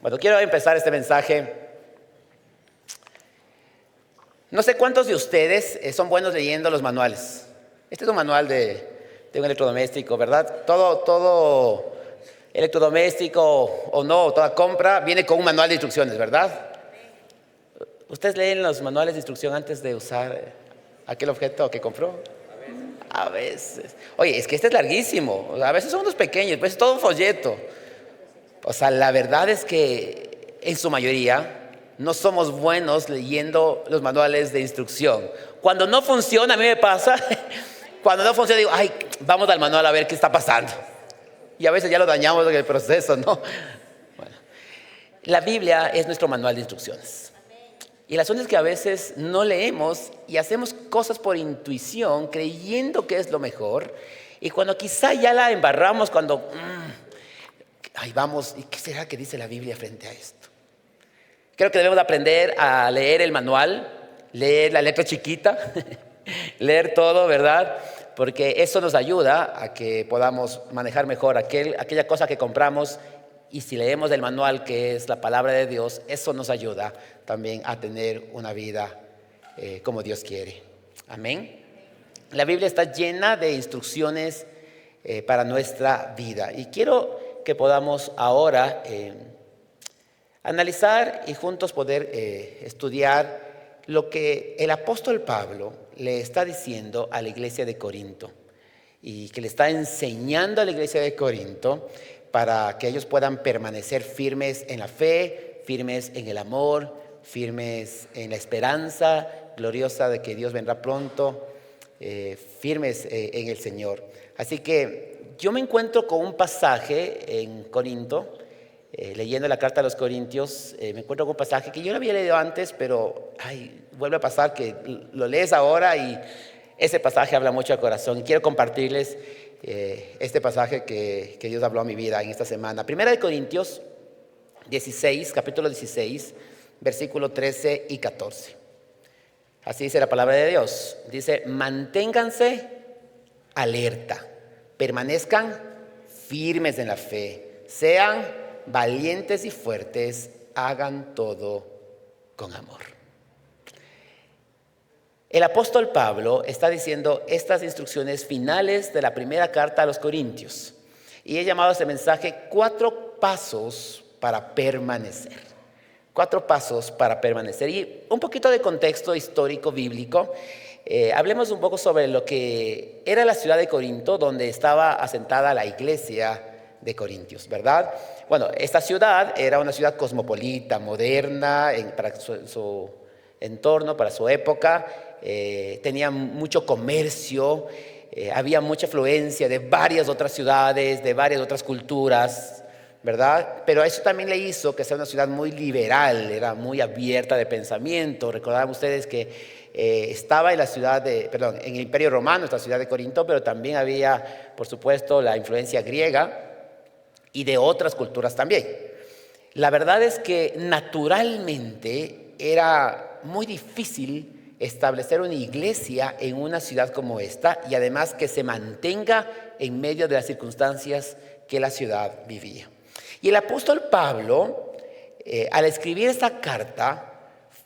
Bueno, quiero empezar este mensaje. No sé cuántos de ustedes son buenos leyendo los manuales. Este es un manual de un electrodoméstico, ¿verdad? Todo electrodoméstico o no, toda compra viene con un manual de instrucciones, ¿verdad? ¿Ustedes leen los manuales de instrucción antes de usar aquel objeto que compró? A veces. Oye, es que este es larguísimo. A veces son unos pequeños, pues es todo un folleto. O sea, la verdad es que en su mayoría no somos buenos leyendo los manuales de instrucción. Cuando no funciona, a mí me pasa, cuando no funciona digo, ay, vamos al manual a ver qué está pasando. Y a veces ya lo dañamos en el proceso, ¿no? Bueno, la Biblia es nuestro manual de instrucciones. Y el asunto es que a veces no leemos y hacemos cosas por intuición, creyendo que es lo mejor. Y cuando quizá ya la embarramos, cuando ahí vamos, ¿y qué será que dice la Biblia frente a esto? Creo que debemos aprender a leer el manual, leer la letra chiquita, leer todo, ¿verdad? Porque eso nos ayuda a que podamos manejar mejor aquella cosa que compramos. Y si leemos el manual, que es la palabra de Dios, eso nos ayuda también a tener una vida como Dios quiere. Amén. La Biblia está llena de instrucciones para nuestra vida. Y quiero que podamos ahora analizar y juntos poder estudiar lo que el apóstol Pablo le está diciendo a la iglesia de Corinto y que le está enseñando a la iglesia de Corinto para que ellos puedan permanecer firmes en la fe, firmes en el amor, firmes en la esperanza gloriosa de que Dios vendrá pronto, firmes en el Señor. Así que yo me encuentro con un pasaje en Corinto, leyendo la carta a los Corintios, me encuentro con un pasaje que yo no había leído antes, pero vuelve a pasar que lo lees ahora y ese pasaje habla mucho al corazón. Quiero compartirles este pasaje que Dios habló a mi vida en esta semana. Primera de Corintios 16, capítulo 16, versículo 13 y 14. Así dice la palabra de Dios. Dice, manténganse alerta, permanezcan firmes en la fe, sean valientes y fuertes, hagan todo con amor. El apóstol Pablo está diciendo estas instrucciones finales de la primera carta a los Corintios. Y he llamado a este mensaje 4 pasos para permanecer. 4 pasos para permanecer. Y un poquito de contexto histórico bíblico. Hablemos un poco sobre lo que era la ciudad de Corinto, donde estaba asentada la iglesia de Corintios, ¿verdad? Bueno, esta ciudad era una ciudad cosmopolita, moderna, para su entorno, para su época. Tenía mucho comercio, había mucha afluencia de varias otras ciudades, de varias otras culturas, ¿verdad? Pero eso también le hizo que sea una ciudad muy liberal, era muy abierta de pensamiento. Recordarán ustedes que estaba en en el Imperio Romano, esta ciudad de Corinto, pero también había, por supuesto, la influencia griega y de otras culturas también. La verdad es que naturalmente era muy difícil establecer una iglesia en una ciudad como esta y además que se mantenga en medio de las circunstancias que la ciudad vivía. Y el apóstol Pablo, al escribir esta carta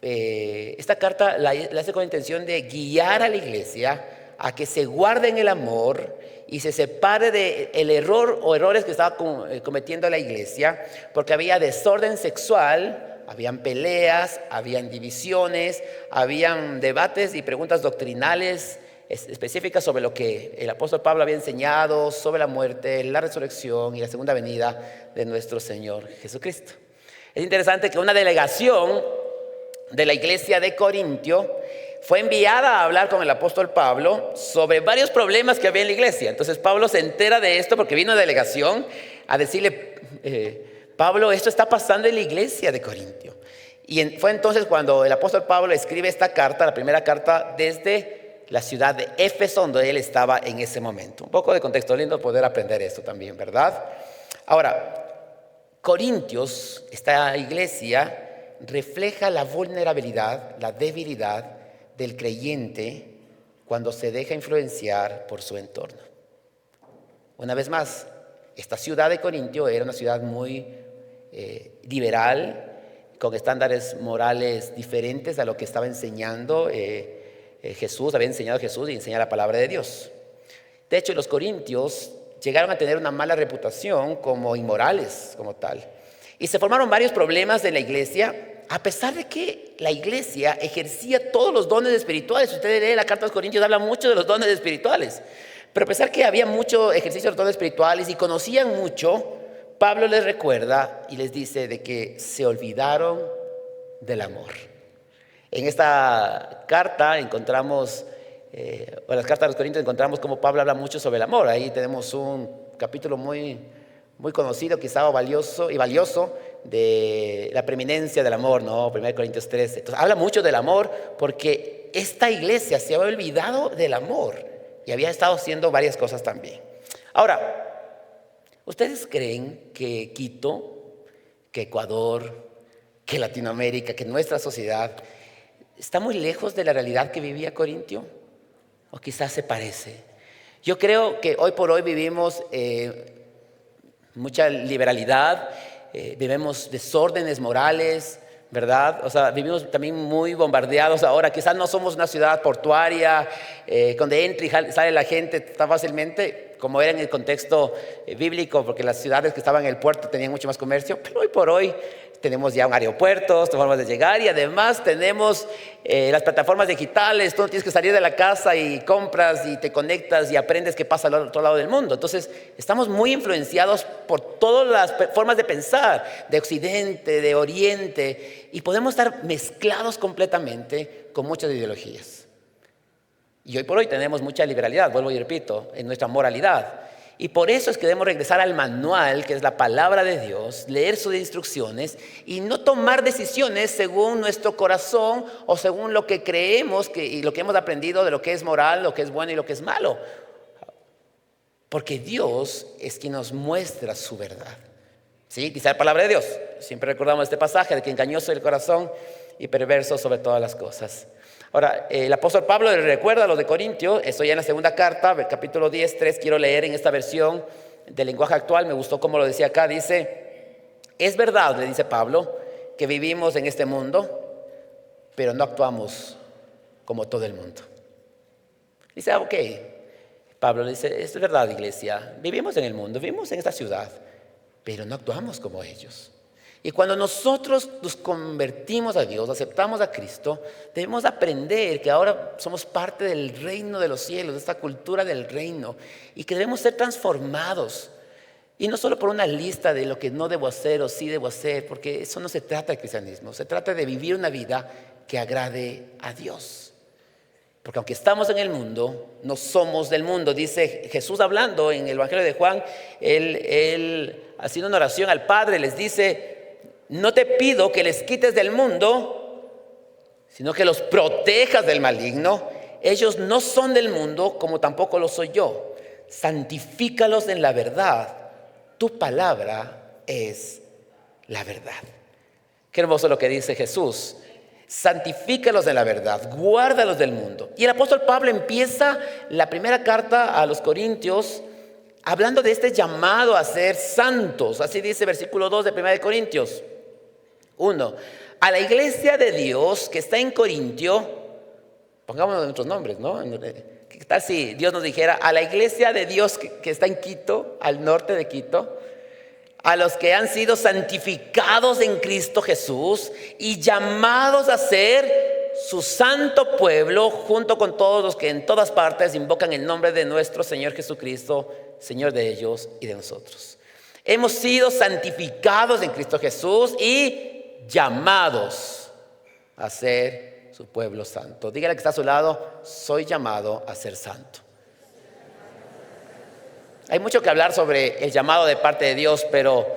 la hace con la intención de guiar a la iglesia a que se guarde en el amor y se separe del error o errores que estaba cometiendo la iglesia, porque había desorden sexual, habían peleas, habían divisiones, habían debates y preguntas doctrinales específicas sobre lo que el apóstol Pablo había enseñado sobre la muerte, la resurrección y la segunda venida de nuestro Señor Jesucristo. Es interesante que una delegación de la iglesia de Corintio fue enviada a hablar con el apóstol Pablo sobre varios problemas que había en la iglesia. Entonces Pablo se entera de esto porque vino una delegación a decirle, Pablo, esto está pasando en la iglesia de Corintio. Y fue entonces cuando el apóstol Pablo escribe esta carta, la primera carta desde la ciudad de Éfeso, donde él estaba en ese momento. Un poco de contexto, lindo poder aprender esto también, ¿verdad? Ahora, Corintios, esta iglesia, refleja la vulnerabilidad, la debilidad del creyente cuando se deja influenciar por su entorno. Una vez más, esta ciudad de Corintio era una ciudad muy liberal, con estándares morales diferentes a lo que estaba enseñando Jesús, había enseñado Jesús y enseñaba la palabra de Dios. De hecho, los corintios llegaron a tener una mala reputación como inmorales, como tal. Y se formaron varios problemas en la iglesia, a pesar de que la iglesia ejercía todos los dones espirituales. Si usted lee la carta a los corintios, habla mucho de los dones espirituales. Pero a pesar que había mucho ejercicio de los dones espirituales y conocían mucho, Pablo les recuerda y les dice de que se olvidaron del amor. En esta carta encontramos, o en las cartas de los Corintios encontramos cómo Pablo habla mucho sobre el amor. Ahí tenemos un capítulo muy conocido, quizá valioso de la preeminencia del amor, ¿no? 1 Corintios 13. Entonces habla mucho del amor porque esta iglesia se había olvidado del amor y había estado haciendo varias cosas también. Ahora, ¿ustedes creen que Quito, que Ecuador, que Latinoamérica, que nuestra sociedad está muy lejos de la realidad que vivía Corintio? ¿O quizás se parece? Yo creo que hoy por hoy vivimos mucha liberalidad, vivimos desórdenes morales, ¿verdad? O sea, vivimos también muy bombardeados ahora. Quizás no somos una ciudad portuaria, donde entra y sale la gente tan fácilmente, como era en el contexto bíblico, porque las ciudades que estaban en el puerto tenían mucho más comercio. Pero hoy por hoy tenemos ya un aeropuerto, formas de llegar, y además tenemos las plataformas digitales. Tú no tienes que salir de la casa y compras y te conectas y aprendes qué pasa al otro lado del mundo. Entonces estamos muy influenciados por todas las formas de pensar, de Occidente, de Oriente, y podemos estar mezclados completamente con muchas ideologías. Y hoy por hoy tenemos mucha liberalidad, vuelvo y repito, en nuestra moralidad. Y por eso es que debemos regresar al manual, que es la palabra de Dios, leer sus instrucciones y no tomar decisiones según nuestro corazón o según lo que creemos y lo que hemos aprendido de lo que es moral, lo que es bueno y lo que es malo. Porque Dios es quien nos muestra su verdad. ¿Sí? Dice la palabra de Dios. Siempre recordamos este pasaje de que engañoso es el corazón y perverso sobre todas las cosas. Ahora, el apóstol Pablo le recuerda a los de Corintio, esto ya en la segunda carta, capítulo 10, 3, quiero leer en esta versión del lenguaje actual, me gustó como lo decía acá, dice: es verdad, le dice Pablo, que vivimos en este mundo, pero no actuamos como todo el mundo. Dice, ok, Pablo le dice, es verdad, iglesia, vivimos en el mundo, vivimos en esta ciudad, pero no actuamos como ellos. Y cuando nosotros nos convertimos a Dios, aceptamos a Cristo, debemos aprender que ahora somos parte del reino de los cielos, de esta cultura del reino, y que debemos ser transformados. Y no solo por una lista de lo que no debo hacer o sí debo hacer, porque eso no se trata de cristianismo, se trata de vivir una vida que agrade a Dios. Porque aunque estamos en el mundo, no somos del mundo. Dice Jesús hablando en el Evangelio de Juan, él haciendo una oración al Padre, les dice: no te pido que les quites del mundo, sino que los protejas del maligno. Ellos no son del mundo, como tampoco lo soy yo. Santifícalos en la verdad. Tu palabra es la verdad. Qué hermoso lo que dice Jesús. Santifícalos en la verdad, guárdalos del mundo. Y el apóstol Pablo empieza la primera carta a los Corintios hablando de este llamado a ser santos. Así dice versículo 2 de 1 Corintios 1. A la iglesia de Dios que está en Corintio, pongámonos nuestros nombres, ¿no? ¿Qué tal si Dios nos dijera a la iglesia de Dios que está en Quito, al norte de Quito, a los que han sido santificados en Cristo Jesús y llamados a ser su santo pueblo, junto con todos los que en todas partes invocan el nombre de nuestro Señor Jesucristo, Señor de ellos y de nosotros? Hemos sido santificados en Cristo Jesús y llamados a ser su pueblo santo. Dígale que está a su lado: soy llamado a ser santo. Hay mucho que hablar sobre el llamado de parte de Dios, pero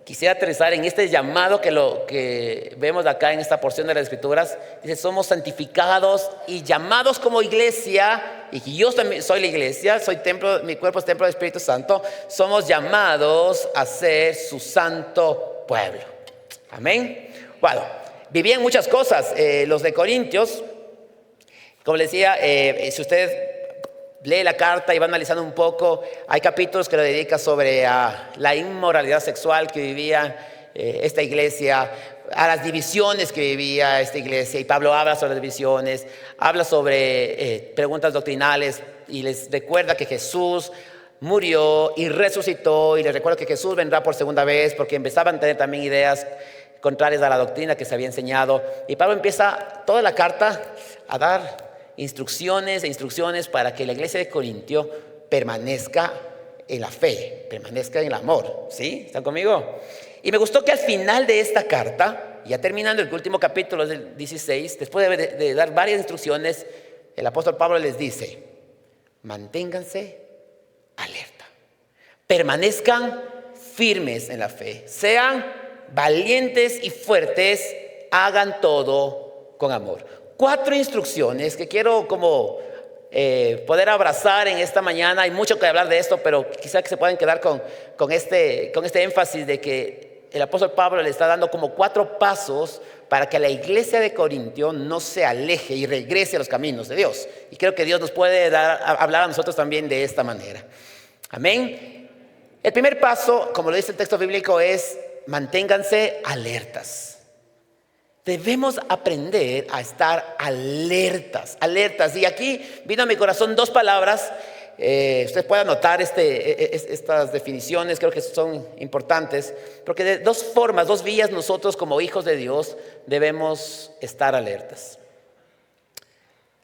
quisiera aterrizar en este llamado que vemos acá en esta porción de las Escrituras. Dice: somos santificados y llamados como iglesia, y yo también soy la iglesia, soy templo, mi cuerpo es templo del Espíritu Santo. Somos llamados a ser su santo pueblo. Amén. Bueno, vivían muchas cosas los de Corintios. Como les decía, si ustedes lee la carta y va analizando un poco, hay capítulos que lo dedican sobre la inmoralidad sexual que vivían esta iglesia, a las divisiones que vivía esta iglesia. Y Pablo habla sobre las divisiones, habla sobre preguntas doctrinales y les recuerda que Jesús murió y resucitó, y les recuerda que Jesús vendrá por segunda vez, porque empezaban a tener también ideas contrarias a la doctrina que se había enseñado. Y Pablo empieza toda la carta a dar instrucciones e instrucciones para que la iglesia de Corintio permanezca en la fe, permanezca en el amor. ¿Sí? ¿Están conmigo? Y me gustó que al final de esta carta, ya terminando el último capítulo del 16, después de dar varias instrucciones, el apóstol Pablo les dice: manténganse alerta, permanezcan firmes en la fe, sean valientes y fuertes, hagan todo con amor. 4 instrucciones que quiero como poder abrazar en esta mañana. Hay mucho que hablar de esto, pero quizá que se puedan quedar con este énfasis de que el apóstol Pablo le está dando como 4 pasos para que la iglesia de Corintio no se aleje y regrese a los caminos de Dios. Y creo que Dios nos puede hablar a nosotros también de esta manera. Amén. El primer paso, como lo dice el texto bíblico, es: manténganse alertas. Debemos aprender a estar alertas. Y aquí vino a mi corazón 2 palabras. Usted puede anotar estas definiciones, creo que son importantes, porque de 2 formas, 2 vías nosotros como hijos de Dios debemos estar alertas.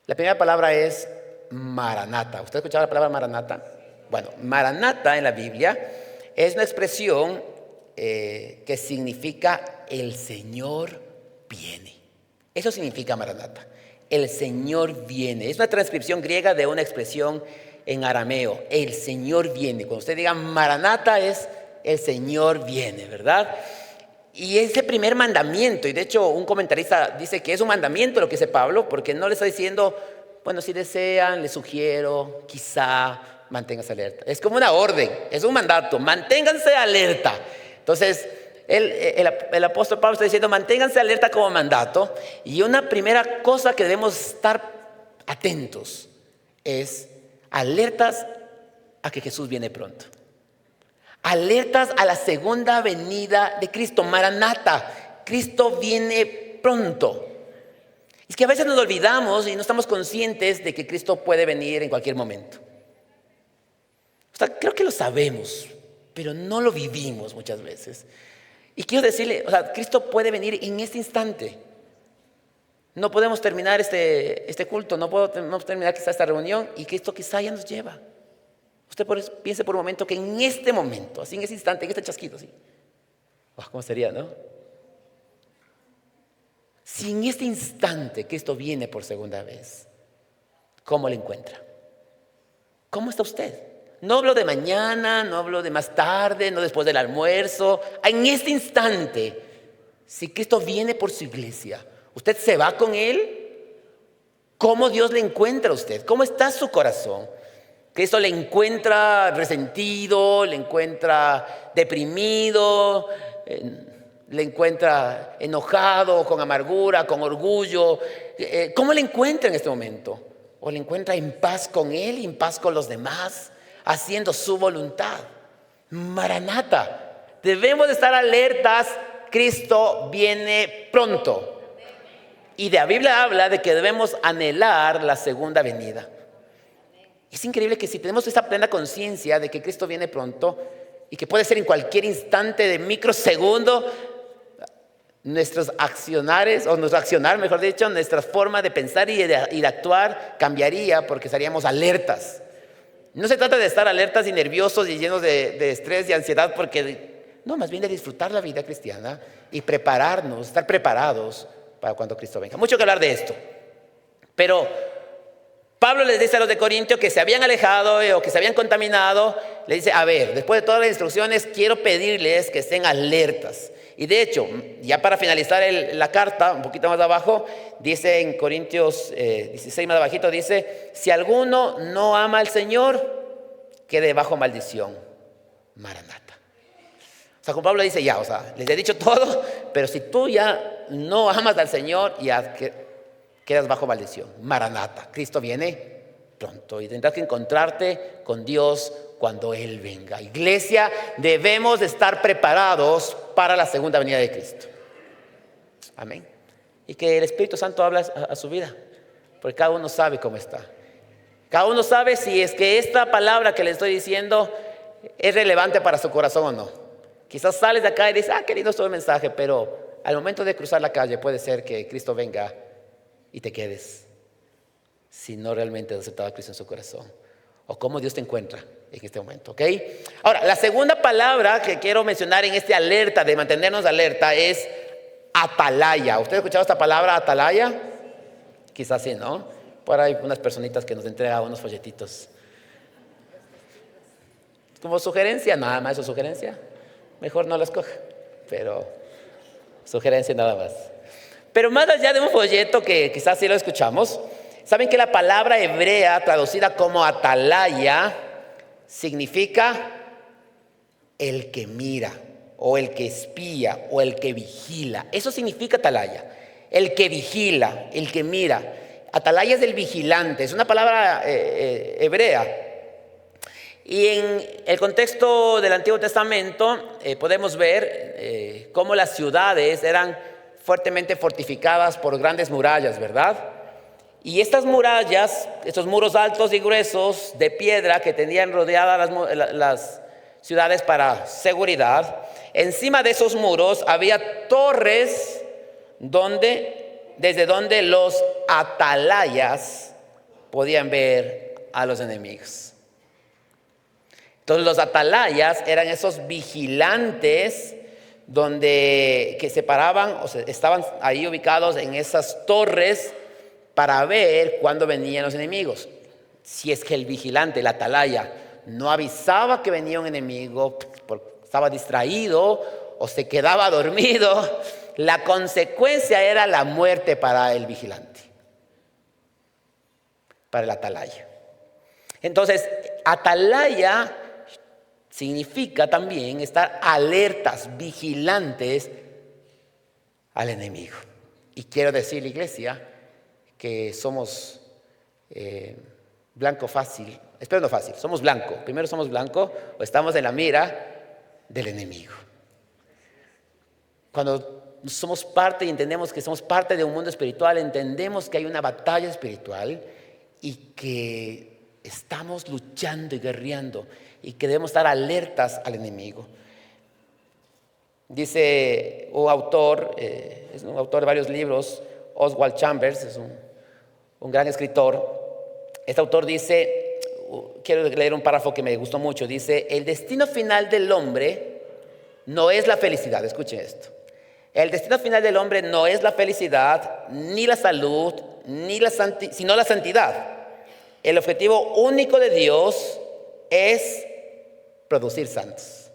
La primera palabra es Maranata. ¿Usted ha escuchado la palabra Maranata? Bueno, Maranata en la Biblia es una expresión que significa el Señor viene. Eso significa Maranata, el Señor viene. Es una transcripción griega de una expresión en arameo: el Señor viene. Cuando usted diga Maranata, es el Señor viene, ¿verdad? Y ese primer mandamiento, y de hecho un comentarista dice que es un mandamiento lo que dice Pablo, porque no le está diciendo, bueno, si desean, les sugiero, quizá, manténganse alerta. Es como una orden, es un mandato: manténganse alerta. Entonces el apóstol Pablo está diciendo: manténganse alerta como mandato. Y una primera cosa que debemos estar atentos es alertas a que Jesús viene pronto, alertas a la segunda venida de Cristo. Maranata, Cristo viene pronto. Es que a veces nos olvidamos y no estamos conscientes de que Cristo puede venir en cualquier momento. O sea, creo que lo sabemos, pero no lo vivimos muchas veces. Y quiero decirle, Cristo puede venir en este instante. No podemos terminar este culto, no podemos terminar quizá esta reunión, y Cristo quizá ya nos lleva. Usted piense por un momento que en este momento, así en ese instante, en este chasquido, así. ¿Cómo sería, no? Si en este instante Cristo viene por segunda vez, ¿cómo le encuentra? ¿Cómo está usted? No hablo de mañana, no hablo de más tarde, no después del almuerzo. En este instante, si Cristo viene por su iglesia, ¿usted se va con Él? ¿Cómo Dios le encuentra a usted? ¿Cómo está su corazón? ¿Cristo le encuentra resentido? ¿Le encuentra deprimido? ¿Le encuentra enojado, con amargura, con orgullo? ¿Cómo le encuentra en este momento? ¿O le encuentra en paz con Él y en paz con los demás, haciendo su voluntad? Maranata. Debemos de estar alertas. Cristo viene pronto. Y la Biblia habla de que debemos anhelar la segunda venida. Es increíble que si tenemos esa plena conciencia de que Cristo viene pronto y que puede ser en cualquier instante de microsegundo, nuestros accionares, o nuestro accionar, mejor dicho, nuestra forma de pensar y de actuar cambiaría, porque estaríamos alertas. No se trata de estar alertas y nerviosos y llenos de estrés y ansiedad, porque no, más bien de disfrutar la vida cristiana y prepararnos, estar preparados para cuando Cristo venga. Mucho que hablar de esto, pero Pablo les dice a los de Corintio que se habían alejado o que se habían contaminado. Le dice: a ver, después de todas las instrucciones, quiero pedirles que estén alertas. Y de hecho, ya para finalizar la carta, un poquito más abajo, dice en Corintios 16 más abajito, dice: si alguno no ama al Señor, quede bajo maldición. Maranata. O sea, como Pablo dice, les he dicho todo, pero si tú ya no amas al Señor, ya quedas bajo maldición. Maranata, Cristo viene pronto y tendrás que encontrarte con Dios cuando Él venga. Iglesia, debemos de estar preparados para la segunda venida de Cristo. Amén. Y que el Espíritu Santo habla a su vida, porque cada uno sabe cómo está. Cada uno sabe si es que esta palabra que le estoy diciendo es relevante para su corazón o no. Quizás sales de acá y dices, qué lindo es todo el mensaje, pero al momento de cruzar la calle puede ser que Cristo venga y te quedes si no realmente has aceptado a Cristo en su corazón. O cómo Dios te encuentra en este momento, ¿ok? Ahora, la segunda palabra que quiero mencionar en este alerta, de mantenernos alerta, es atalaya. ¿Usted ha escuchado esta palabra, atalaya? Quizás sí, ¿no? Por ahí unas personitas que nos entregan unos folletitos. Como sugerencia, nada más, eso sugerencia. Mejor no la escoja, pero sugerencia nada más. Pero más allá de un folleto que quizás sí lo escuchamos, ¿saben que la palabra hebrea traducida como atalaya significa el que mira, o el que espía, o el que vigila? Eso significa atalaya, el que vigila, el que mira. Atalaya es el vigilante, es una palabra hebrea. Y en el contexto del Antiguo Testamento podemos ver cómo las ciudades eran fuertemente fortificadas por grandes murallas, ¿verdad? Y estas murallas, estos muros altos y gruesos de piedra que tenían rodeadas las ciudades para seguridad, encima de esos muros había torres desde donde los atalayas podían ver a los enemigos. Entonces los atalayas eran esos vigilantes que se paraban, o sea, estaban ahí ubicados en esas torres para ver cuándo venían los enemigos. Si es que el vigilante, el atalaya, no avisaba que venía un enemigo, porque estaba distraído o se quedaba dormido, la consecuencia era la muerte para el vigilante, para el atalaya. Entonces, atalaya significa también estar alertas, vigilantes al enemigo. Y quiero decir, iglesia, que somos blanco fácil, espero no fácil, somos blanco. Primero somos blanco o estamos en la mira del enemigo. Cuando somos parte y entendemos que somos parte de un mundo espiritual, entendemos que hay una batalla espiritual y que estamos luchando y guerreando y que debemos estar alertas al enemigo. Dice un autor, es un autor de varios libros, Oswald Chambers, es un gran escritor. Este autor dice, quiero leer un párrafo que me gustó mucho, dice: el destino final del hombre no es la felicidad. Escuchen esto. El destino final del hombre no es la felicidad, ni la salud, sino la santidad. El objetivo único de Dios es producir santos.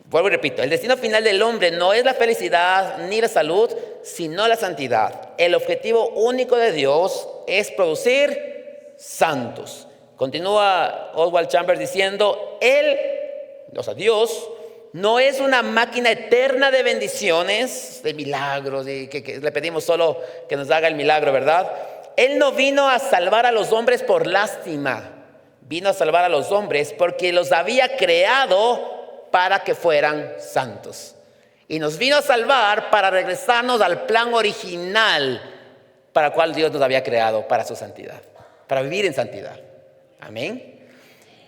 Vuelvo y repito, el destino final del hombre no es la felicidad ni la salud, sino la santidad. El objetivo único de Dios es producir santos. Continúa Oswald Chambers diciendo, Dios no es una máquina eterna de bendiciones, de milagros, que le pedimos solo que nos haga el milagro, ¿verdad? Él no vino a salvar a los hombres por lástima. Vino a salvar a los hombres porque los había creado para que fueran santos. Y nos vino a salvar para regresarnos al plan original para el cual Dios nos había creado, para su santidad, para vivir en santidad. Amén.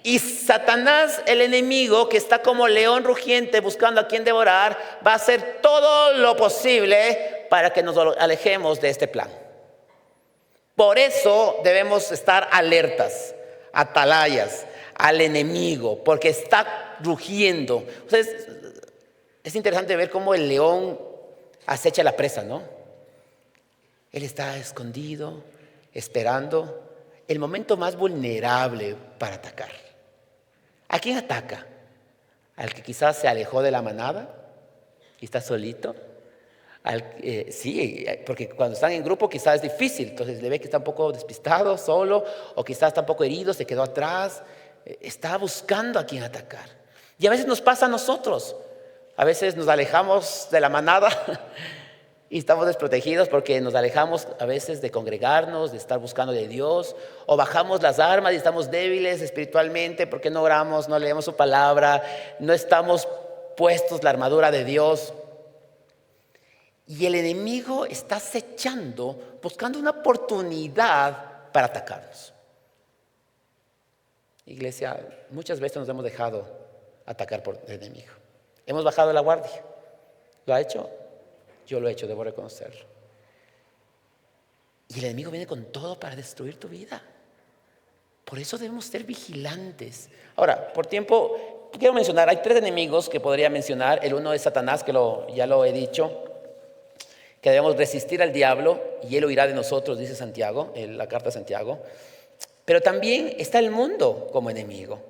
Y Satanás, el enemigo, que está como león rugiente buscando a quien devorar, va a hacer todo lo posible para que nos alejemos de este plan. Por eso debemos estar alertas, atalayas al enemigo, porque está rugiendo. Entonces, es interesante ver cómo el león acecha la presa, ¿no? Él está escondido, esperando el momento más vulnerable para atacar. ¿A quién ataca? ¿Al que quizás se alejó de la manada y está solito? Sí, porque cuando están en grupo quizás es difícil, entonces le ve que está un poco despistado, solo, o quizás está un poco herido, se quedó atrás, está buscando a quién atacar. Y a veces nos pasa a nosotros, a veces nos alejamos de la manada Y estamos desprotegidos porque nos alejamos a veces de congregarnos, de estar buscando de Dios, o bajamos las armas y estamos débiles espiritualmente porque no oramos, no leemos su palabra, no estamos puestos la armadura de Dios. Y el enemigo está acechando, buscando una oportunidad para atacarnos. Iglesia, muchas veces nos hemos dejado atacar por el enemigo. Hemos bajado la guardia. ¿Lo ha hecho? Yo lo he hecho, debo reconocerlo. Y el enemigo viene con todo para destruir tu vida. Por eso debemos ser vigilantes. Ahora, por tiempo, quiero mencionar, hay 3 enemigos que podría mencionar. El uno es Satanás, que ya lo he dicho, que debemos resistir al diablo y él huirá de nosotros, dice Santiago, en la carta de Santiago. Pero también está el mundo como enemigo.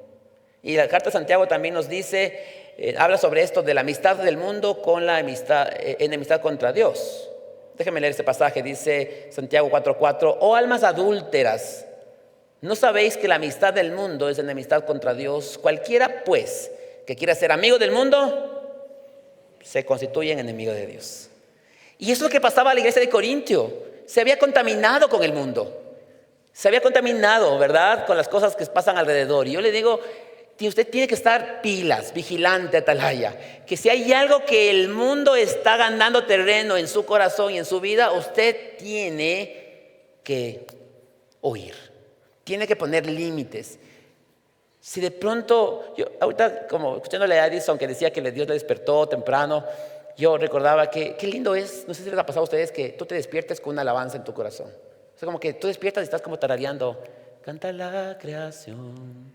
Y la carta de Santiago también nos dice, habla sobre esto de la amistad del mundo con la enemistad contra Dios. Déjenme leer este pasaje, dice Santiago 4:4, oh almas adúlteras, ¿no sabéis que la amistad del mundo es enemistad contra Dios? Cualquiera pues que quiera ser amigo del mundo, se constituye en enemigo de Dios. Y eso es lo que pasaba a la iglesia de Corintio. Se había contaminado con el mundo. Se había contaminado, ¿verdad?, con las cosas que pasan alrededor. Y yo le digo, usted tiene que estar pilas, vigilante, atalaya. Que si hay algo que el mundo está ganando terreno en su corazón y en su vida, usted tiene que oír. Tiene que poner límites. Si de pronto, yo ahorita como escuchándole a Edison que decía que Dios le despertó temprano, yo recordaba que qué lindo es, no sé si les ha pasado a ustedes, que tú te despiertes con una alabanza en tu corazón. O sea, como que tú despiertas y estás como tarareando, canta la creación.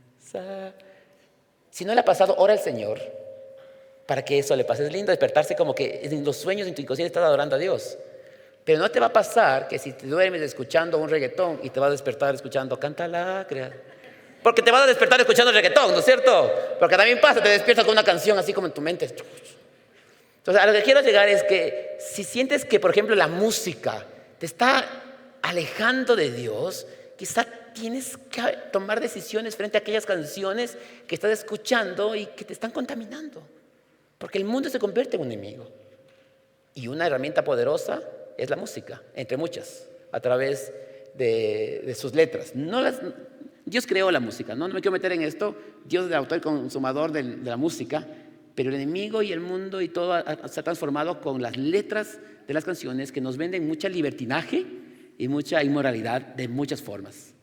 Si no le ha pasado, ora al Señor para que eso le pase. Es lindo despertarse como que en los sueños, en tu inconsciente estás adorando a Dios. Pero no te va a pasar que si te duermes escuchando un reggaetón y te vas a despertar escuchando canta la creación. Porque te vas a despertar escuchando reggaetón, ¿no es cierto? Porque también pasa, te despiertas con una canción así como en tu mente. Entonces, a lo que quiero llegar es que si sientes que, por ejemplo, la música te está alejando de Dios, quizá tienes que tomar decisiones frente a aquellas canciones que estás escuchando y que te están contaminando. Porque el mundo se convierte en un enemigo. Y una herramienta poderosa es la música, entre muchas, a través de sus letras. Dios creó la música, no me quiero meter en esto. Dios es el autor y consumador de la música, pero el enemigo y el mundo y todo se ha transformado con las letras de las canciones que nos venden mucha libertinaje y mucha inmoralidad de muchas formas.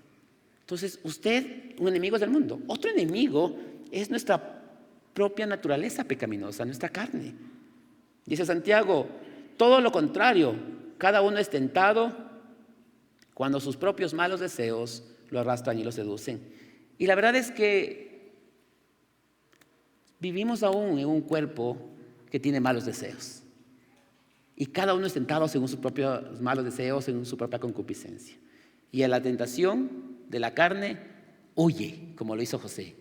Entonces, usted, un enemigo es del mundo. Otro enemigo es nuestra propia naturaleza pecaminosa, nuestra carne. Dice Santiago, todo lo contrario, cada uno es tentado cuando sus propios malos deseos lo arrastran y lo seducen. Y la verdad es que vivimos aún en un cuerpo que tiene malos deseos. Y cada uno es tentado según sus propios malos deseos, según su propia concupiscencia. Y a la tentación de la carne, huye, como lo hizo José.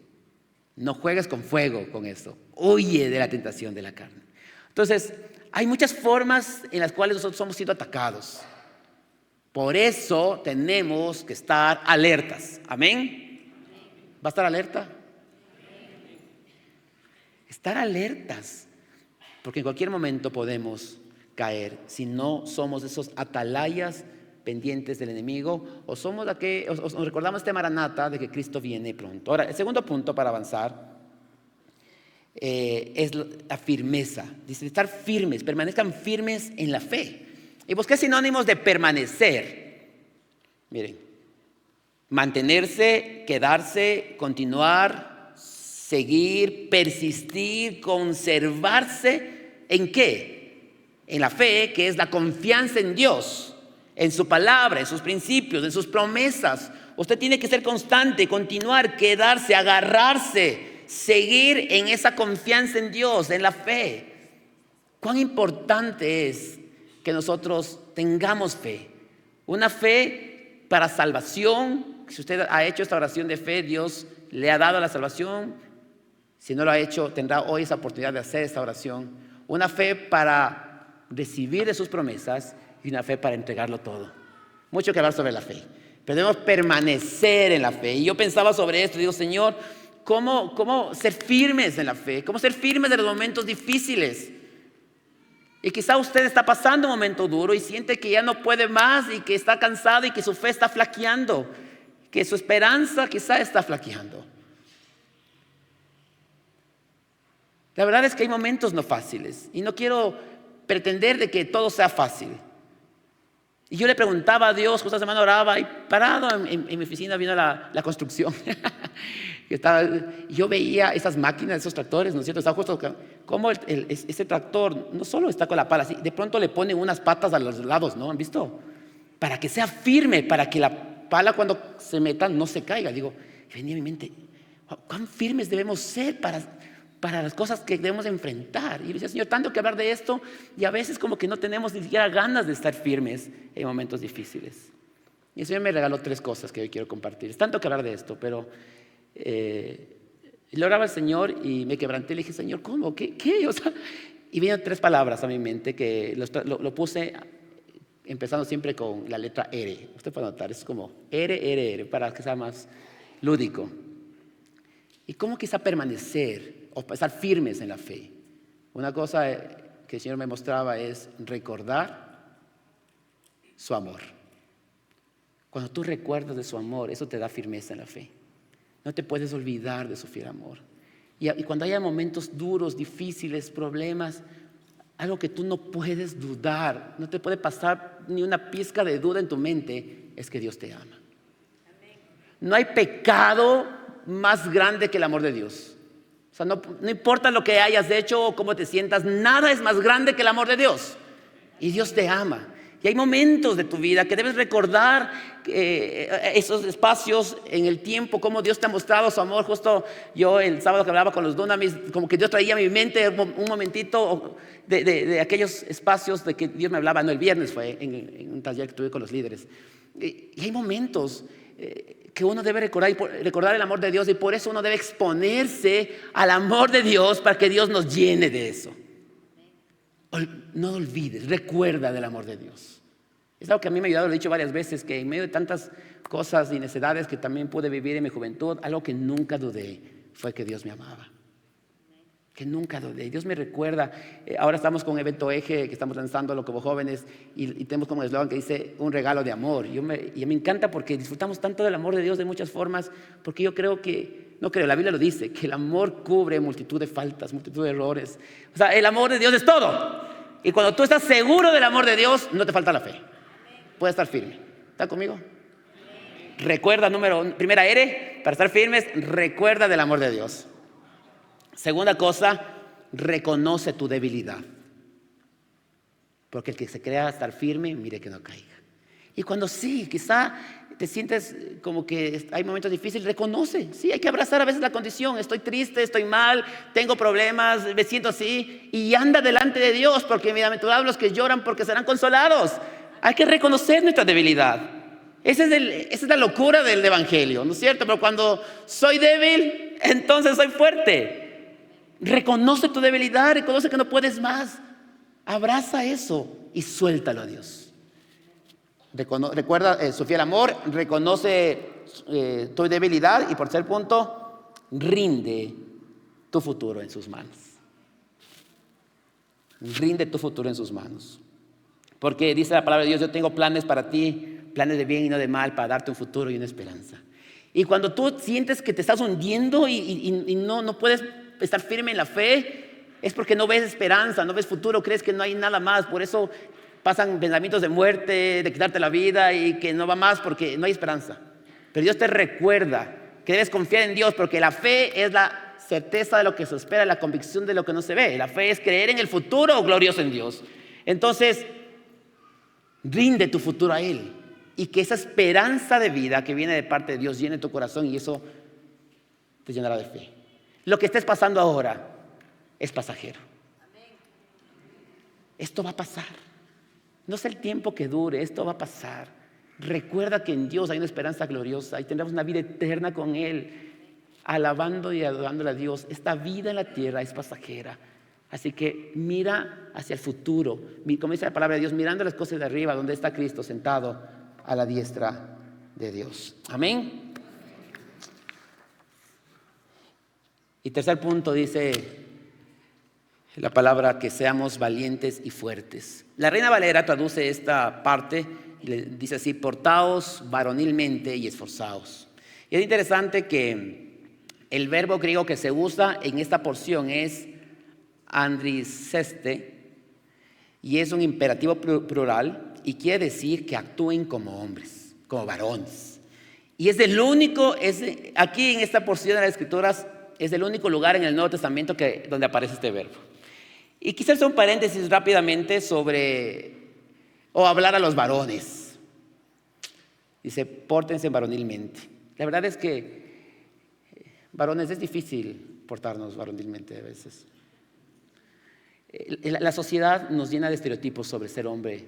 No juegues con fuego con eso. Huye de la tentación de la carne. Entonces, hay muchas formas en las cuales nosotros hemos sido atacados. Por eso tenemos que estar alertas. ¿Amén? ¿Va a estar alerta? Estar alertas. Porque en cualquier momento podemos caer si no somos esos atalayas pendientes del enemigo o somos o recordamos este maranata de que Cristo viene pronto. Ahora, el segundo punto para avanzar es la firmeza. Dice, estar firmes, permanezcan firmes en la fe. Y busqué sinónimos de permanecer. Miren, mantenerse, quedarse, continuar, seguir, persistir, conservarse. ¿En qué? En la fe, que es la confianza en Dios, en su palabra, en sus principios, en sus promesas. Usted tiene que ser constante, continuar, quedarse, agarrarse, seguir en esa confianza en Dios, en la fe. Cuán importante es que nosotros tengamos fe. Una fe para salvación. Si usted ha hecho esta oración de fe, Dios le ha dado la salvación. Si no lo ha hecho, tendrá hoy esa oportunidad de hacer esta oración. Una fe para recibir de sus promesas y una fe para entregarlo todo. Mucho que hablar sobre la fe, pero debemos permanecer en la fe. Y yo pensaba sobre esto y digo, Señor, ¿cómo ser firmes en la fe? ¿Cómo ser firmes en los momentos difíciles? Y quizá usted está pasando un momento duro y siente que ya no puede más y que está cansado y que su fe está flaqueando, que su esperanza quizá está flaqueando. La verdad es que hay momentos no fáciles y no quiero pretender de que todo sea fácil. Y yo le preguntaba a Dios, justo esta semana oraba y parado en mi oficina viendo la construcción. Y yo veía esas máquinas, esos tractores, ¿no es cierto? Estaba justo como ese tractor no solo está con la pala, así, de pronto le ponen unas patas a los lados, ¿no? ¿Han visto? Para que sea firme, para que la pala cuando se meta no se caiga. Digo, venía a mi mente, ¿cuán firmes debemos ser para las cosas que debemos enfrentar? Y yo decía, Señor, tanto que hablar de esto y a veces como que no tenemos ni siquiera ganas de estar firmes en momentos difíciles. Y el Señor me regaló 3 cosas que hoy quiero compartir. Es tanto que hablar de esto, pero le oraba al Señor y me quebranté. Le dije, Señor, ¿cómo? ¿Qué? O sea, y vinieron 3 palabras a mi mente que lo puse empezando siempre con la letra R. Usted puede notar, es como R, para que sea más lúdico. ¿Y cómo quizá permanecer o estar firmes en la fe? Una cosa que el Señor me mostraba es recordar su amor. Cuando tú recuerdas de su amor, eso te da firmeza en la fe. No te puedes olvidar de su fiel amor. Y cuando haya momentos duros, difíciles, problemas, algo que tú no puedes dudar, no te puede pasar ni una pizca de duda en tu mente, es que Dios te ama. No hay pecado más grande que el amor de Dios. O sea, no importa lo que hayas hecho o cómo te sientas, nada es más grande que el amor de Dios. Y Dios te ama. Y hay momentos de tu vida que debes recordar esos espacios en el tiempo, cómo Dios te ha mostrado su amor. Justo yo el sábado que hablaba con los Dunamis, como que Dios traía a mi mente un momentito de aquellos espacios de que Dios me hablaba. No, el viernes fue en un taller que tuve con los líderes. Y hay momentos que uno debe recordar el amor de Dios, y por eso uno debe exponerse al amor de Dios para que Dios nos llene de eso. No olvides, recuerda del amor de Dios. Es algo que a mí me ha ayudado, lo he dicho varias veces, que en medio de tantas cosas y necesidades que también pude vivir en mi juventud, algo que nunca dudé fue que Dios me amaba. Que nunca dudé. Dios me recuerda. Ahora estamos con un evento eje que estamos lanzándolo como jóvenes y tenemos como eslogan que dice un regalo de amor. Y me encanta porque disfrutamos tanto del amor de Dios de muchas formas, porque yo creo que, no creo, la Biblia lo dice, que el amor cubre multitud de faltas, multitud de errores. O sea, el amor de Dios es todo. Y cuando tú estás seguro del amor de Dios, no te falta la fe. Puedes estar firme. ¿Está conmigo? Recuerda, primera R, para estar firmes, recuerda del amor de Dios. Segunda cosa, reconoce tu debilidad. Porque el que se crea estar firme, mire que no caiga. Y cuando sí, quizá te sientes como que hay momentos difíciles, reconoce. Sí, hay que abrazar a veces la condición. Estoy triste, estoy mal, tengo problemas, me siento así. Y anda delante de Dios, porque bienaventurados los que lloran porque serán consolados. Hay que reconocer nuestra debilidad. Esa es la locura del evangelio, ¿no es cierto? Pero cuando soy débil, entonces soy fuerte. Reconoce tu debilidad, reconoce que no puedes más. Abraza eso y suéltalo a Dios. Recuerda su fiel amor, reconoce tu debilidad y por tercer punto, rinde tu futuro en sus manos. Rinde tu futuro en sus manos. Porque dice la palabra de Dios, yo tengo planes para ti, planes de bien y no de mal, para darte un futuro y una esperanza. Y cuando tú sientes que te estás hundiendo y no puedes estar firme en la fe, es porque no ves esperanza, no ves futuro, crees que no hay nada más. Por eso pasan pensamientos de muerte, de quitarte la vida y que no va más porque no hay esperanza. Pero Dios te recuerda que debes confiar en Dios, porque la fe es la certeza de lo que se espera, la convicción de lo que no se ve. La fe es creer en el futuro glorioso en Dios. Entonces, rinde tu futuro a Él y que esa esperanza de vida que viene de parte de Dios llene tu corazón, y eso te llenará de fe. Lo que estés pasando ahora es pasajero. Esto va a pasar. No sé el tiempo que dure, esto va a pasar. Recuerda que en Dios hay una esperanza gloriosa y tendremos una vida eterna con Él, alabando y adorándole a Dios. Esta vida en la tierra es pasajera. Así que mira hacia el futuro, como dice la palabra de Dios, mirando las cosas de arriba, donde está Cristo sentado a la diestra de Dios. Amén. Y tercer punto dice, la palabra que seamos valientes y fuertes. La Reina Valera traduce esta parte y le dice así: portaos varonilmente y esforzaos. Y es interesante que el verbo griego que se usa en esta porción es andriseste, y es un imperativo plural y quiere decir que actúen como hombres, como varones. Y es el único, aquí en esta porción de las Escrituras, es el único lugar en el Nuevo Testamento donde aparece este verbo. Y quisiera hacer un paréntesis rápidamente hablar a los varones. Dice, pórtense varonilmente. La verdad es que, varones, es difícil portarnos varonilmente a veces. La sociedad nos llena de estereotipos sobre ser hombre.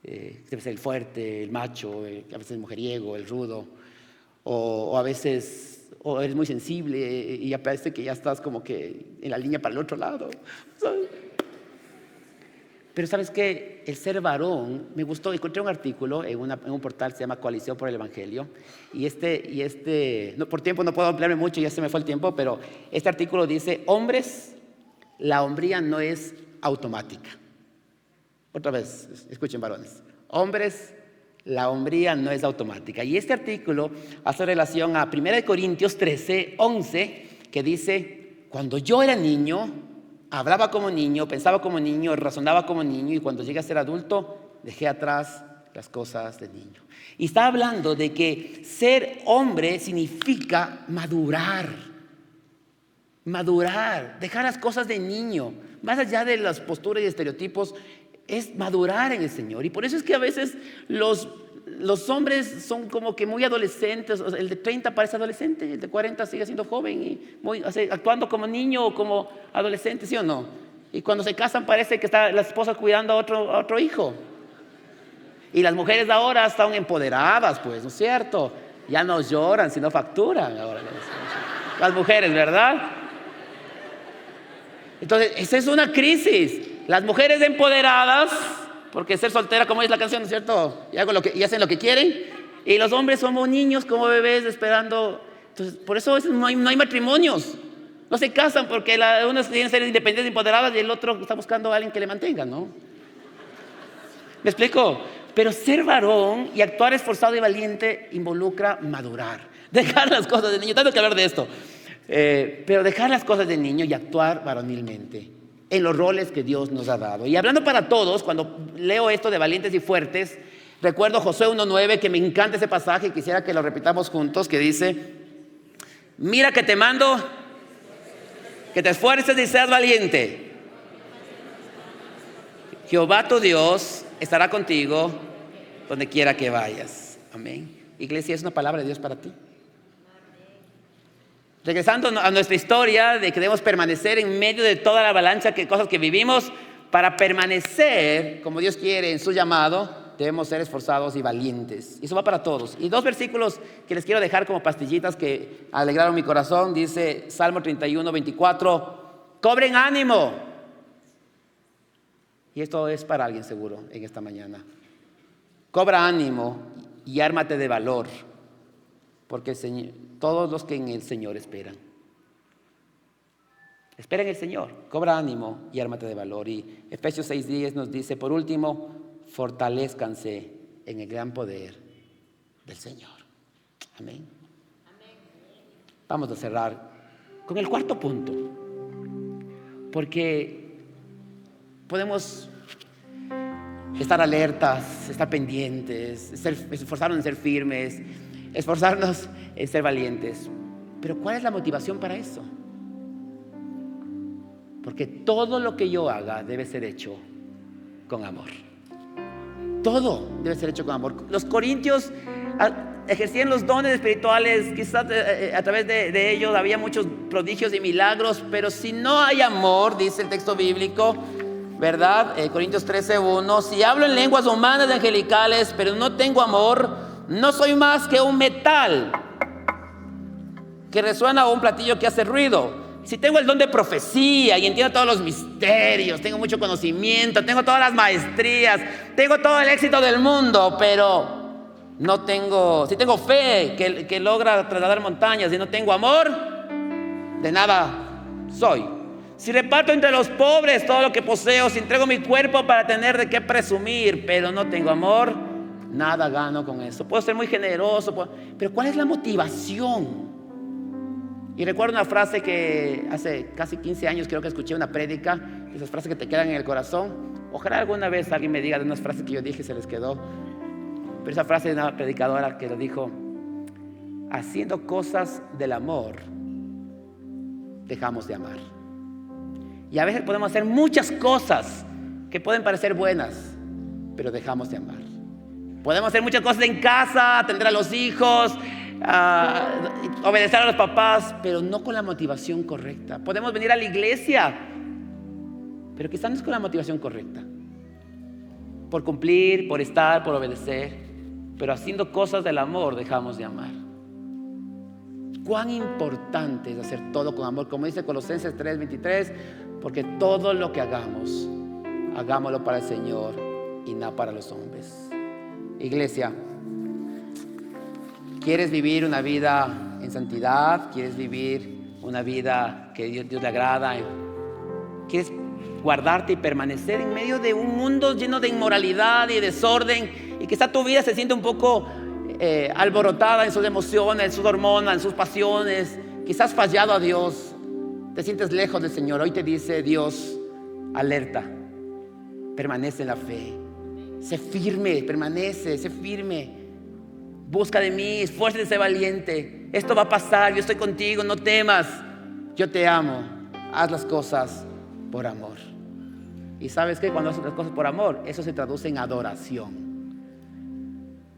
Debe ser el fuerte, el macho, a veces el mujeriego, el rudo, o a veces o eres muy sensible y ya parece que ya estás como que en la línea para el otro lado, ¿sabes? Pero ¿sabes qué? El ser varón, me gustó, encontré un artículo en un portal que se llama Coalición por el Evangelio, por tiempo no puedo ampliarme mucho, ya se me fue el tiempo, pero este artículo dice: hombres, la hombría no es automática. Otra vez, escuchen, varones. Hombres, la hombría no es automática. Y este artículo hace relación a 1 Corintios 13, 11, que dice: cuando yo era niño, hablaba como niño, pensaba como niño, razonaba como niño, y cuando llegué a ser adulto, dejé atrás las cosas de niño. Y está hablando de que ser hombre significa madurar, dejar las cosas de niño, más allá de las posturas y estereotipos. Es madurar en el Señor. Y por eso es que a veces los hombres son como que muy adolescentes. O sea, el de 30 parece adolescente, el de 40 sigue siendo joven y actuando como niño o como adolescente, ¿sí o no? Y cuando se casan parece que está la esposa cuidando a otro hijo. Y las mujeres de ahora están empoderadas, pues, ¿no es cierto? Ya no lloran, sino facturan ahora las mujeres, ¿verdad? Entonces, esa es una crisis. Las mujeres empoderadas, porque ser soltera, como es la canción, ¿no es cierto? Y hacen lo que quieren. Y los hombres somos niños, como bebés, esperando. Entonces, por eso no hay matrimonios. No se casan porque uno quiere ser independiente, empoderadas, y el otro está buscando a alguien que le mantenga, ¿no? ¿Me explico? Pero ser varón y actuar esforzado y valiente involucra madurar. Dejar las cosas de niño. Tengo que hablar de esto. Pero dejar las cosas de niño y actuar varonilmente en los roles que Dios nos ha dado. Y hablando para todos, cuando leo esto de valientes y fuertes, recuerdo Josué 1:9, que me encanta ese pasaje y quisiera que lo repitamos juntos, que dice: mira que te mando que te esfuerces y seas valiente. Jehová tu Dios estará contigo donde quiera que vayas. Amén. Iglesia, es una palabra de Dios para ti. Regresando a nuestra historia de que debemos permanecer en medio de toda la avalancha de cosas que vivimos, para permanecer como Dios quiere en su llamado, debemos ser esforzados y valientes. Y eso va para todos. Y 2 versículos que les quiero dejar como pastillitas que alegraron mi corazón. Dice Salmo 31, 24: cobren ánimo. Y esto es para alguien seguro en esta mañana. Cobra ánimo y ármate de valor, porque el Señor, todos los que en el Señor esperan en el Señor. Cobra ánimo y ármate de valor. Y Efesios 6:10 nos dice: por último, fortalézcanse en el gran poder del Señor. Amén. Vamos a cerrar con el 4 punto, porque podemos estar alertas, estar pendientes, esforzarnos en ser firmes, esforzarnos en ser valientes. Pero ¿cuál es la motivación para eso? Porque todo lo que yo haga debe ser hecho con amor. Todo debe ser hecho con amor. Los corintios ejercían los dones espirituales, quizás a través de ellos había muchos prodigios y milagros, pero si no hay amor, dice el texto bíblico, ¿verdad? Corintios 13:1: si hablo en lenguas humanas y angelicales, pero no tengo amor, no soy más que un metal que resuena o un platillo que hace ruido. Si tengo el don de profecía y entiendo todos los misterios, tengo mucho conocimiento, tengo todas las maestrías, tengo todo el éxito del mundo, pero si tengo fe que logra trasladar montañas y no tengo amor, de nada soy. Si reparto entre los pobres todo lo que poseo, si entrego mi cuerpo para tener de qué presumir, pero no tengo amor, nada gano con eso. Puedo ser muy generoso, pero ¿cuál es la motivación? Y recuerdo una frase que hace casi 15 años creo que escuché una prédica, esas frases que te quedan en el corazón. Ojalá alguna vez alguien me diga de unas frases que yo dije y se les quedó. Pero esa frase de una predicadora que lo dijo: haciendo cosas del amor, dejamos de amar. Y a veces podemos hacer muchas cosas que pueden parecer buenas, pero dejamos de amar. Podemos hacer muchas cosas en casa, atender a los hijos, obedecer a los papás, pero no con la motivación correcta. Podemos venir a la iglesia, pero quizás no es con la motivación correcta. Por cumplir, por estar, por obedecer, pero haciendo cosas del amor dejamos de amar. Cuán importante es hacer todo con amor, como dice Colosenses 3:23, porque todo lo que hagamos, hagámoslo para el Señor y no para los hombres. Iglesia, ¿quieres vivir una vida en santidad? ¿Quieres vivir una vida que Dios le agrada? ¿Quieres guardarte y permanecer en medio de un mundo lleno de inmoralidad y desorden? Y quizá tu vida se siente un poco alborotada en sus emociones, en sus hormonas, en sus pasiones. Quizás has fallado a Dios, te sientes lejos del Señor. Hoy te dice Dios: alerta, permanece en la fe, sé firme, permanece, sé firme, busca de mí, esfuérzate, sé valiente. Esto va a pasar, yo estoy contigo, no temas, yo te amo. Haz las cosas por amor. Y sabes que cuando haces las cosas por amor, eso se traduce en adoración.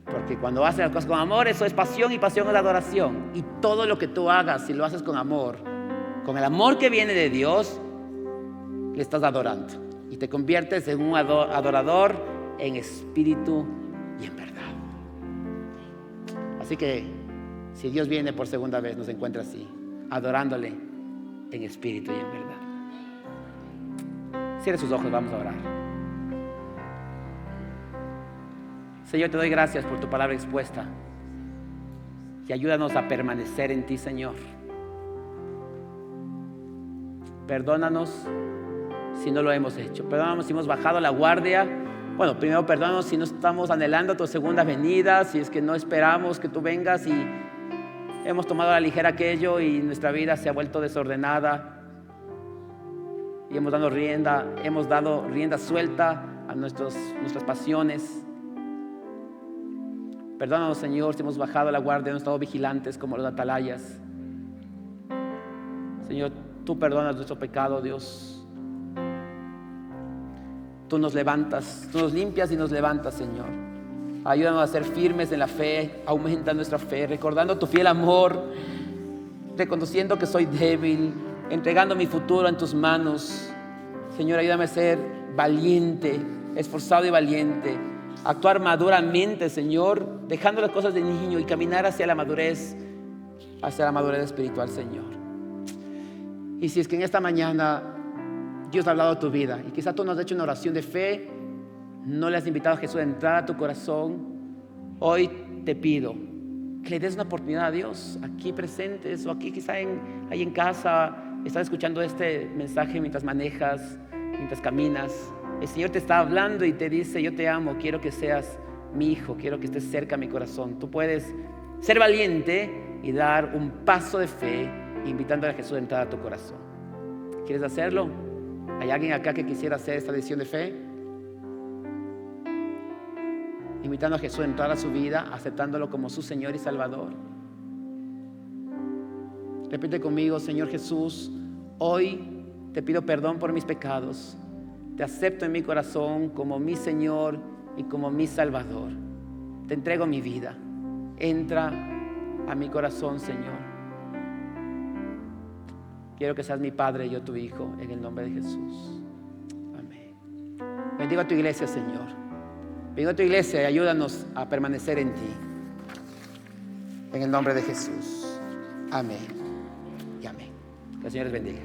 Porque cuando haces las cosas con amor, eso es pasión, y pasión es adoración. Y todo lo que tú hagas, si lo haces con amor, con el amor que viene de Dios, le estás adorando. Y te conviertes en un adorador en espíritu y en verdad. Así que si Dios viene por segunda vez, nos encuentra así, adorándole en espíritu y en verdad. Cierre sus ojos, vamos a orar. Señor, te doy gracias por tu palabra expuesta y ayúdanos a permanecer en ti, Señor. Perdónanos si no lo hemos hecho. Perdónanos si hemos bajado la guardia. Bueno, primero perdónanos si no estamos anhelando tu segunda venida, si es que no esperamos que tú vengas y hemos tomado a la ligera aquello y nuestra vida se ha vuelto desordenada y hemos dado rienda suelta a nuestras pasiones. Perdónanos, Señor, si hemos bajado la guardia, no hemos estado vigilantes como los atalayas. Señor, tú perdonas nuestro pecado, Dios. Tú nos levantas, tú nos limpias y nos levantas, Señor. Ayúdanos a ser firmes en la fe, aumenta nuestra fe, recordando tu fiel amor, reconociendo que soy débil, entregando mi futuro en tus manos. Señor, ayúdame a ser valiente, esforzado y valiente. Actuar maduramente, Señor, dejando las cosas de niño y caminar hacia la madurez espiritual, Señor. Y si es que en esta mañana Dios ha hablado a tu vida y quizá tú no has hecho una oración de fe, no le has invitado a Jesús a entrar a tu corazón, hoy te pido que le des una oportunidad a Dios aquí presentes o aquí quizá ahí en casa. Estás escuchando este mensaje mientras manejas, mientras caminas. El Señor te está hablando y te dice: yo te amo, quiero que seas mi hijo, quiero que estés cerca a mi corazón. Tú puedes ser valiente y dar un paso de fe invitando a Jesús a entrar a tu corazón. ¿Quieres hacerlo? ¿Hay alguien acá que quisiera hacer esta decisión de fe? Invitando a Jesús a entrar a su vida, aceptándolo como su Señor y Salvador. Repite conmigo: Señor Jesús, hoy te pido perdón por mis pecados. Te acepto en mi corazón como mi Señor y como mi Salvador. Te entrego mi vida. Entra a mi corazón, Señor. Quiero que seas mi Padre y yo tu Hijo, en el nombre de Jesús. Amén. Bendigo a tu iglesia, Señor. Bendigo a tu iglesia y ayúdanos a permanecer en ti. En el nombre de Jesús. Amén y amén. Que el Señor les bendiga.